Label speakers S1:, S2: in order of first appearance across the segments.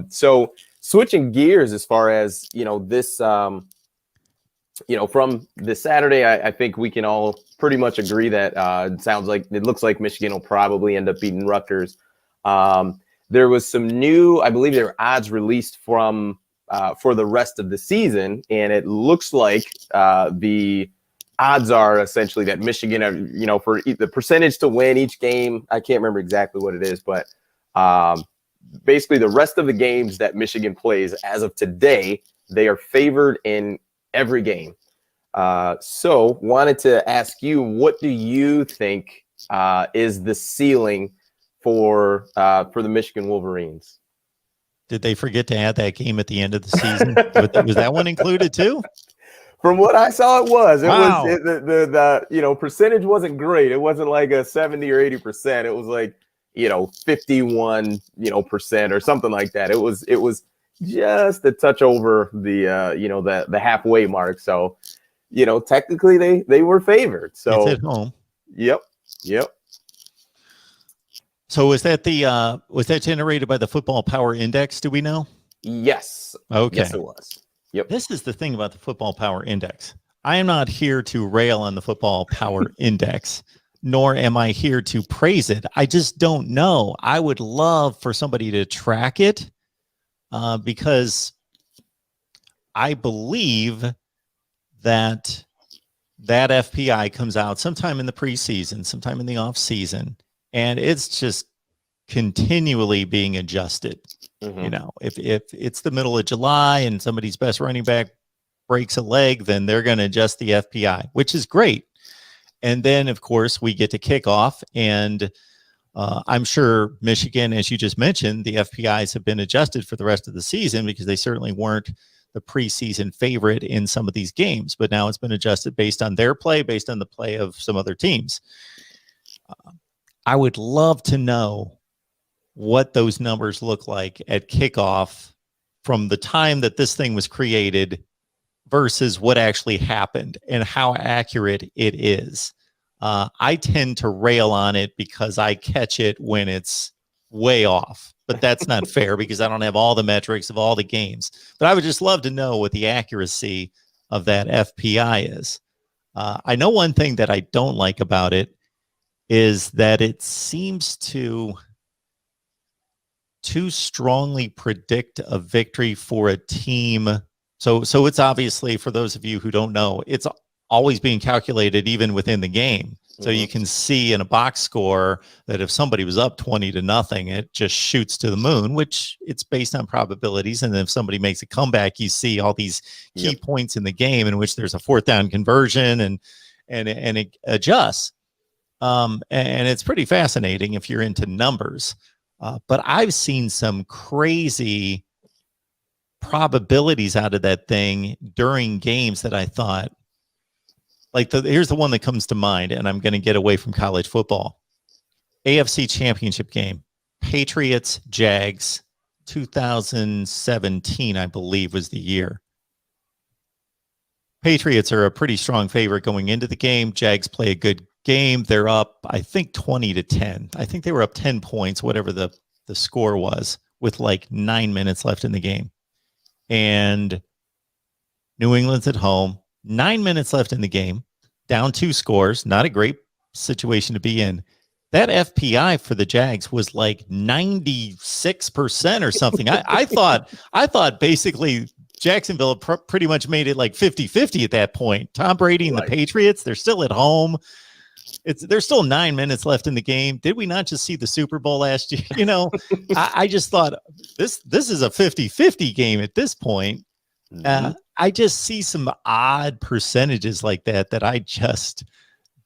S1: So switching gears as far as, this, from this Saturday, I think we can all pretty much agree that it looks like Michigan will probably end up beating Rutgers. There was some new, I believe there were odds released for the rest of the season, and it looks like the odds are essentially that Michigan are, for the percentage to win each game. I can't remember exactly what it is, but basically the rest of the games that Michigan plays as of today, they are favored in every game. So wanted to ask you, what do you think is the ceiling for the Michigan Wolverines?
S2: Did they forget to add that game at the end of the season? Was that one included too?
S1: From what I saw, it was.
S2: Wow.
S1: The percentage wasn't great. It wasn't like a 70 or 80%. It was like 51 percent or something like that. It was just a touch over the halfway mark. So technically they were favored. So
S2: it's at home.
S1: Yep.
S2: So was that generated by the Football Power Index? Do we know?
S1: Yes.
S2: Okay.
S1: Yes, it was. Yep.
S2: This is the thing about the Football Power Index. I am not here to rail on the Football Power Index, nor am I here to praise it. I just don't know. I would love for somebody to track it because I believe that FPI comes out sometime in the preseason, sometime in the off season, and it's just continually being adjusted.
S1: Mm-hmm.
S2: If it's the middle of July and somebody's best running back breaks a leg, then they're going to adjust the FPI, which is great. And then, of course, we get to kickoff, and I'm sure Michigan, as you just mentioned, the FPIs have been adjusted for the rest of the season because they certainly weren't the preseason favorite in some of these games, but now it's been adjusted based on their play, based on the play of some other teams. I would love to know what those numbers look like at kickoff from the time that this thing was created versus what actually happened and how accurate it is. I tend to rail on it because I catch it when it's way off, but that's not fair because I don't have all the metrics of all the games. But I would just love to know what the accuracy of that FPI is. I know one thing that I don't like about it is that it seems to too strongly predict a victory for a team. So it's obviously, for those of you who don't know, it's always being calculated even within the game. So you can see in a box score that if somebody was up 20-0, it just shoots to the moon, which it's based on probabilities. And then if somebody makes a comeback, you see all these key points in the game in which there's a fourth down conversion and it adjusts. And it's pretty fascinating if you're into numbers. But I've seen some crazy probabilities out of that thing during games that I thought, like here's the one that comes to mind, and I'm going to get away from college football. AFC Championship game, Patriots, Jags, 2017, I believe was the year. Patriots are a pretty strong favorite going into the game. Jags play a good game. They're up, I think, 20-10. I think they were up 10 points, whatever the score was, with like 9 minutes left in the game. And New England's at home, 9 minutes left in the game, down 2 scores, not a great situation to be in. That FPI for the Jags was like 96% or something. I thought basically Jacksonville pretty much made it like 50-50 at that point. Tom Brady and the Patriots, they're still at home. There's still 9 minutes left in the game. Did we not just see the Super Bowl last year? I just thought this is a 50-50 game at this point. I just see some odd percentages like that I just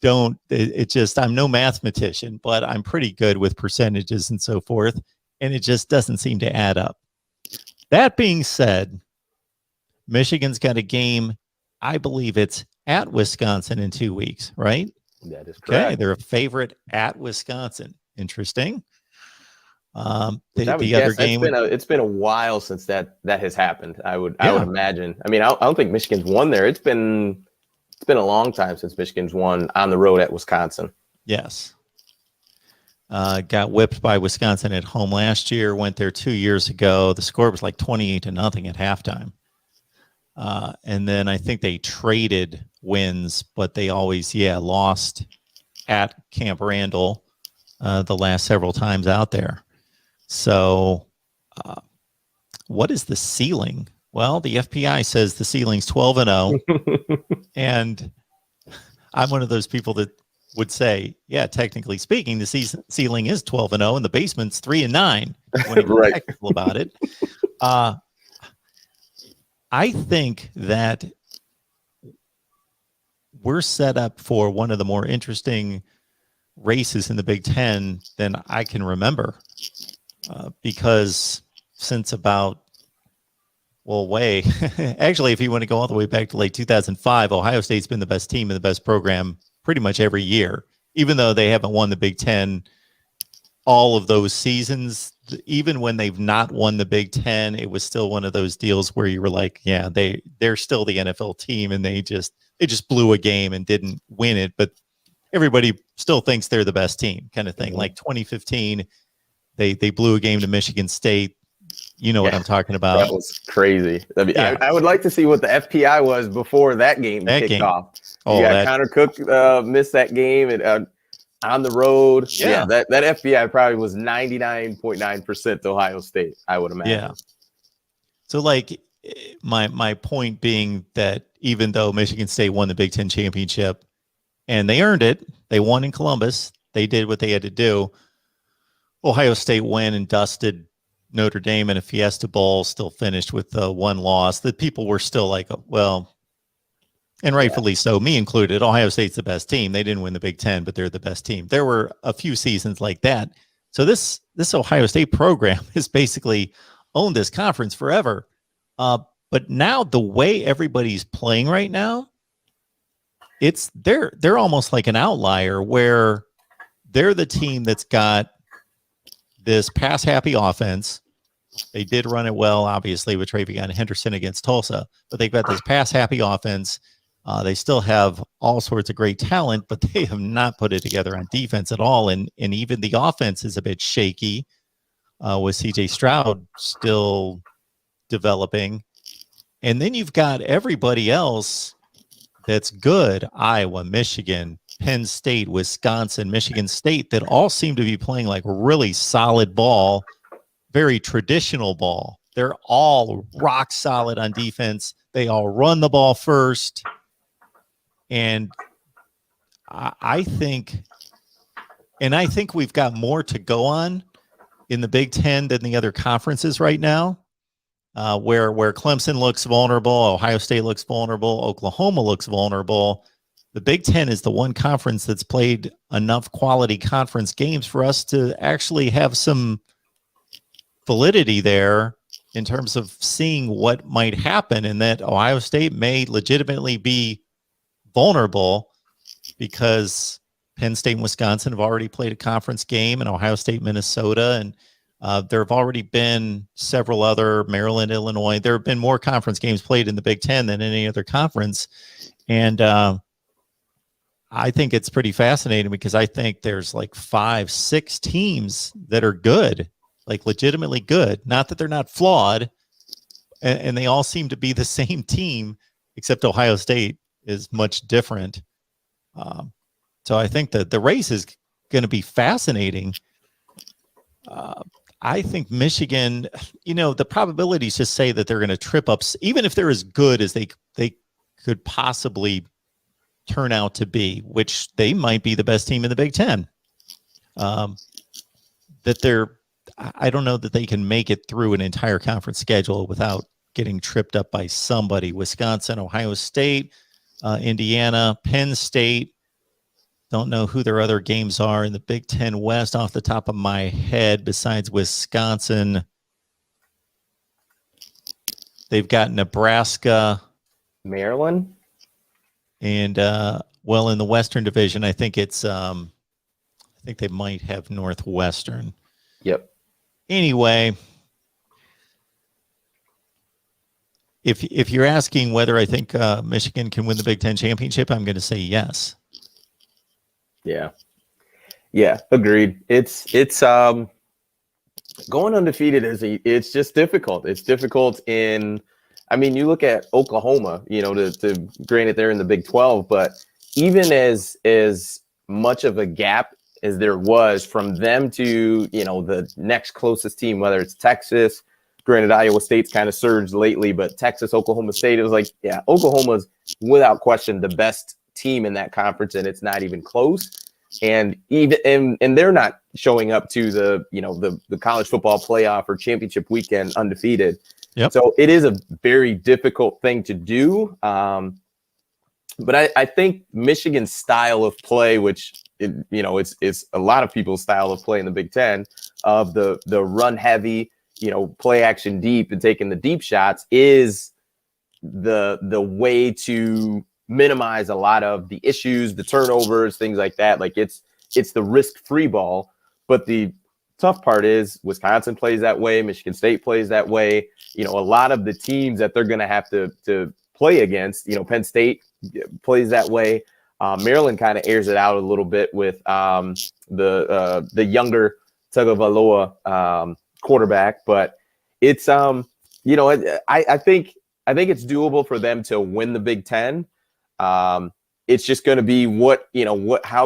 S2: don't. I'm no mathematician, but I'm pretty good with percentages and so forth, and it just doesn't seem to add up. That being said, Michigan's got a game. I believe it's at Wisconsin in 2 weeks, right?
S1: That is correct.
S2: Okay, they're a favorite at Wisconsin. Interesting. The
S1: other game. It's been a while since that has happened. I would imagine. I mean, I don't think Michigan's won there. It's been a long time since Michigan's won on the road at Wisconsin.
S2: Yes. Got whipped by Wisconsin at home last year. Went there 2 years ago. The score was like 28-0 at halftime. And then I think they traded wins, but they always, lost at Camp Randall the last several times out there. So what is the ceiling? Well, the FPI says the ceiling's 12-0. And I'm one of those people that would say, yeah, technically speaking, the ceiling is 12-0 and the basement's 3-9. When you
S1: Right.
S2: technical about it. I think that we're set up for one of the more interesting races in the Big Ten than I can remember. Because since about, actually, if you want to go all the way back to late 2005, Ohio State's been the best team and the best program pretty much every year, even though they haven't won the Big Ten all of those seasons. Even when they've not won the Big Ten, it was still one of those deals where you were like, yeah, they're still the NFL team, and they just blew a game and didn't win it, but everybody still thinks they're the best team, kind of thing. Mm-hmm. Like 2015, they blew a game to Michigan State. You know what I'm talking about.
S1: That was crazy. I mean, I would like to see what the FPI was before that game kicked off. Connor Cook missed that game on the road. Yeah, that FPI probably was 99.9% to Ohio State, I would imagine.
S2: Yeah. So, like, my point being that even though Michigan State won the Big Ten championship and they earned it, they won in Columbus, they did what they had to do. Ohio State went and dusted Notre Dame in a Fiesta Bowl, still finished with one loss. The people were still like, well, and rightfully so, me included, Ohio State's the best team. They didn't win the Big Ten, but they're the best team. There were a few seasons like that. So this Ohio State program has basically owned this conference forever. But now the way everybody's playing right now, they're almost like an outlier where they're the team that's got this pass-happy offense. They did run it well, obviously, with Travion Henderson against Tulsa, but they've got this pass-happy offense. They still have all sorts of great talent, but they have not put it together on defense at all. And even the offense is a bit shaky with C.J. Stroud still developing. And then you've got everybody else that's good. Iowa, Michigan, Penn State, Wisconsin, Michigan State, that all seem to be playing like really solid ball, very traditional ball. They're all rock solid on defense. They all run the ball first. And I think we've got more to go on in the Big Ten than the other conferences right now, where Clemson looks vulnerable, Ohio State looks vulnerable, Oklahoma looks vulnerable. The Big Ten is the one conference that's played enough quality conference games for us to actually have some validity there in terms of seeing what might happen, and that Ohio State may legitimately be vulnerable because Penn State and Wisconsin have already played a conference game, and Ohio State, Minnesota, and there have already been several other, Maryland, Illinois. There have been more conference games played in the Big Ten than any other conference. And I think it's pretty fascinating because I think there's like 5-6 teams that are good, like legitimately good. Not that they're not flawed, and they all seem to be the same team, except Ohio State is much different. So I think that the race is going to be fascinating. I think Michigan, the probabilities just say that they're going to trip up, even if they're as good as they could possibly turn out to be, which they might be the best team in the Big Ten. I don't know that they can make it through an entire conference schedule without getting tripped up by somebody. Wisconsin, Ohio State, Indiana, Penn State. Don't know who their other games are in the Big Ten West off the top of my head besides Wisconsin. They've got Nebraska.
S1: Maryland.
S2: And, in the Western Division, I think it's, I think they might have Northwestern.
S1: Yep.
S2: Anyway, if you're asking whether I think Michigan can win the Big Ten championship, I'm going to say yes.
S1: Yeah. Yeah, agreed. It's going undefeated it's just difficult. It's difficult in, I mean, you look at Oklahoma, to granted they're in the Big 12, but even as much of a gap as there was from them to, the next closest team, whether it's Texas, granted Iowa State's kind of surged lately, but Texas, Oklahoma State, it was like, yeah, Oklahoma's without question the best team in that conference, and it's not even close. And even and they're not showing up to the college football playoff or championship weekend undefeated.
S2: Yep.
S1: So it is a very difficult thing to do. But I think Michigan's style of play, which it's a lot of people's style of play in the Big Ten, of the run heavy, play action deep and taking the deep shots, is the way to minimize a lot of the issues, the turnovers, things like that. Like it's the risk-free ball. But the tough part is Wisconsin plays that way, Michigan State plays that way. A lot of the teams that they're going to have to play against, Penn State plays that way. Maryland kind of airs it out a little bit with the younger Tagovailoa quarterback, but it's I think it's doable for them to win the Big Ten. It's just going to be how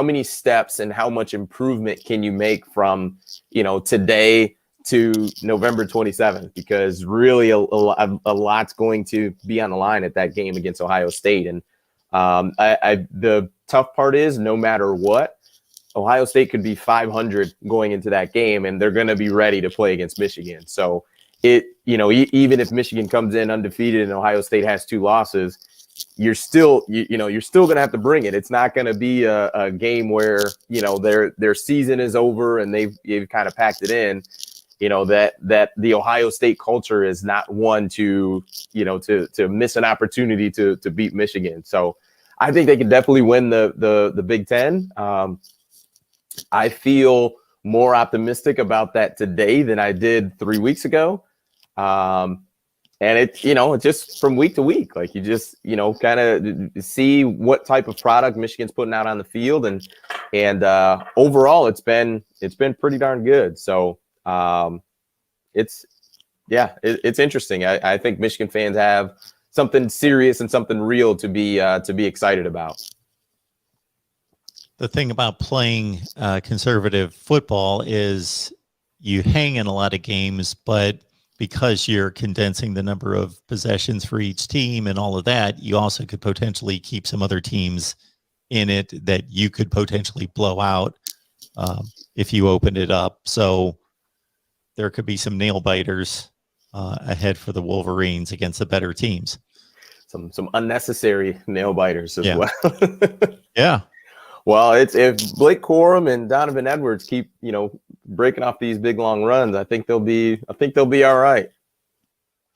S1: many steps and how much improvement can you make from today to November 27th, because really a lot's going to be on the line at that game against Ohio State. And the tough part is, no matter what, Ohio State could be 500 going into that game, and they're going to be ready to play against Michigan. So even if Michigan comes in undefeated and Ohio State has 2 losses, you're still going to have to bring it. It's not going to be a game where their season is over and they've kind of packed it in. That the Ohio State culture is not one to miss an opportunity to beat Michigan. So I think they can definitely win the Big Ten. I feel more optimistic about that today than I did 3 weeks ago. And it's just from week to week, like you just, kind of see what type of product Michigan's putting out on the field. And overall it's been pretty darn good. So it's interesting. I think Michigan fans have something serious and something real to be excited about.
S2: The thing about playing conservative football is you hang in a lot of games, but because you're condensing the number of possessions for each team and all of that, you also could potentially keep some other teams in it that you could potentially blow out if you opened it up. So there could be some nail biters ahead for the Wolverines against the better teams.
S1: Some unnecessary nail biters as well.
S2: Yeah.
S1: Well, it's if Blake Corum and Donovan Edwards keep, breaking off these big long runs, I think they'll be all right.